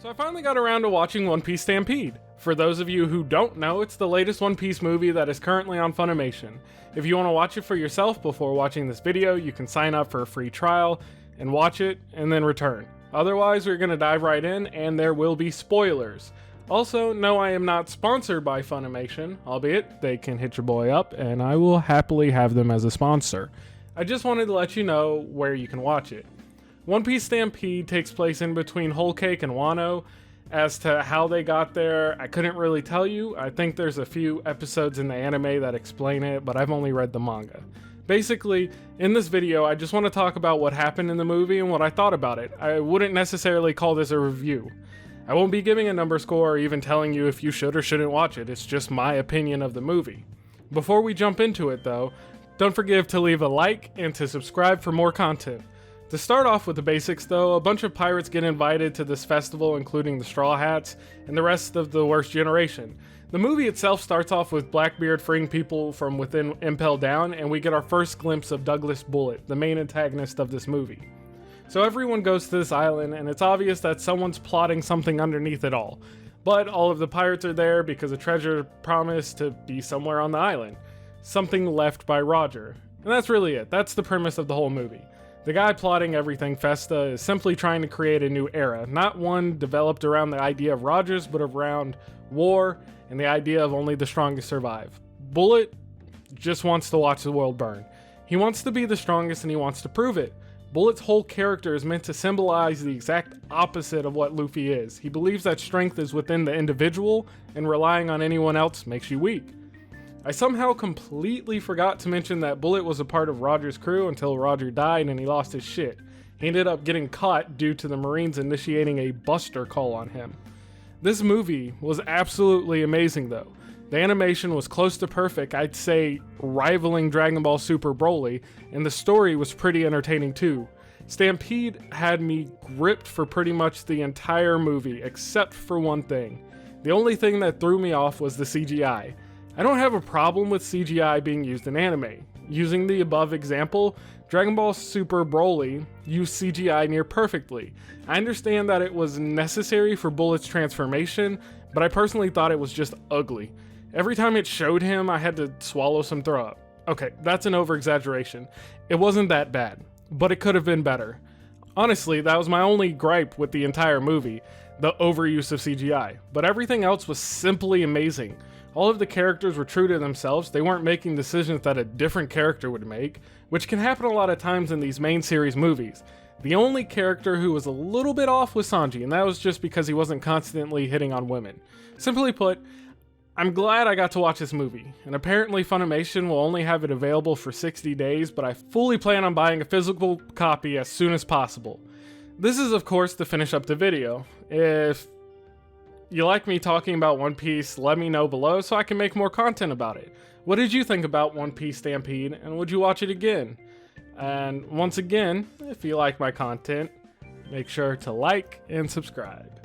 So I finally got around to watching One Piece Stampede. For those of you who don't know, it's the latest One Piece movie that is currently on Funimation. If you want to watch it for yourself before watching this video, you can sign up for a free trial and watch it and then return. Otherwise, we're going to dive right in and there will be spoilers. Also, no, I am not sponsored by Funimation, albeit they can hit your boy up and I will happily have them as a sponsor. I just wanted to let you know where you can watch it. One Piece Stampede takes place in between Whole Cake and Wano. As to how they got there, I couldn't really tell you. I think there's a few episodes in the anime that explain it, but I've only read the manga. Basically, in this video, I just want to talk about what happened in the movie and what I thought about it. I wouldn't necessarily call this a review. I won't be giving a number score or even telling you if you should or shouldn't watch it. It's just my opinion of the movie. Before we jump into it though, don't forget to leave a like and to subscribe for more content. To start off with the basics though, a bunch of pirates get invited to this festival, including the Straw Hats and the rest of the worst generation. The movie itself starts off with Blackbeard freeing people from within Impel Down, and we get our first glimpse of Douglas Bullet, the main antagonist of this movie. So everyone goes to this island, and it's obvious that someone's plotting something underneath it all. But all of the pirates are there because a treasure promised to be somewhere on the island. Something left by Roger. And that's really it. That's the premise of the whole movie. The guy plotting everything, Festa, is simply trying to create a new era, not one developed around the idea of Rogers, but around war and the idea of only the strongest survive. Bullet just wants to watch the world burn. He wants to be the strongest and he wants to prove it. Bullet's whole character is meant to symbolize the exact opposite of what Luffy is. He believes that strength is within the individual and relying on anyone else makes you weak. I somehow completely forgot to mention that Bullet was a part of Roger's crew until Roger died and he lost his shit. He ended up getting caught due to the Marines initiating a buster call on him. This movie was absolutely amazing though. The animation was close to perfect, I'd say rivaling Dragon Ball Super Broly, and the story was pretty entertaining too. Stampede had me gripped for pretty much the entire movie, except for one thing. The only thing that threw me off was the CGI. I don't have a problem with CGI being used in anime. Using the above example, Dragon Ball Super Broly used CGI near perfectly. I understand that it was necessary for Bullet's transformation, but I personally thought it was just ugly. Every time it showed him, I had to swallow some throw up. Okay, that's an over-exaggeration. It wasn't that bad, but it could have been better. Honestly, that was my only gripe with the entire movie, the overuse of CGI, but everything else was simply amazing. All of the characters were true to themselves. They weren't making decisions that a different character would make, which can happen a lot of times in these main series movies. The only character who was a little bit off was Sanji, and that was just because he wasn't constantly hitting on women. Simply put, I'm glad I got to watch this movie, and apparently Funimation will only have it available for 60 days, but I fully plan on buying a physical copy as soon as possible. This is of course to finish up the video. If you like me talking about One Piece, let me know below so I can make more content about it. What did you think about One Piece Stampede, and would you watch it again? And once again, if you like my content, make sure to like and subscribe.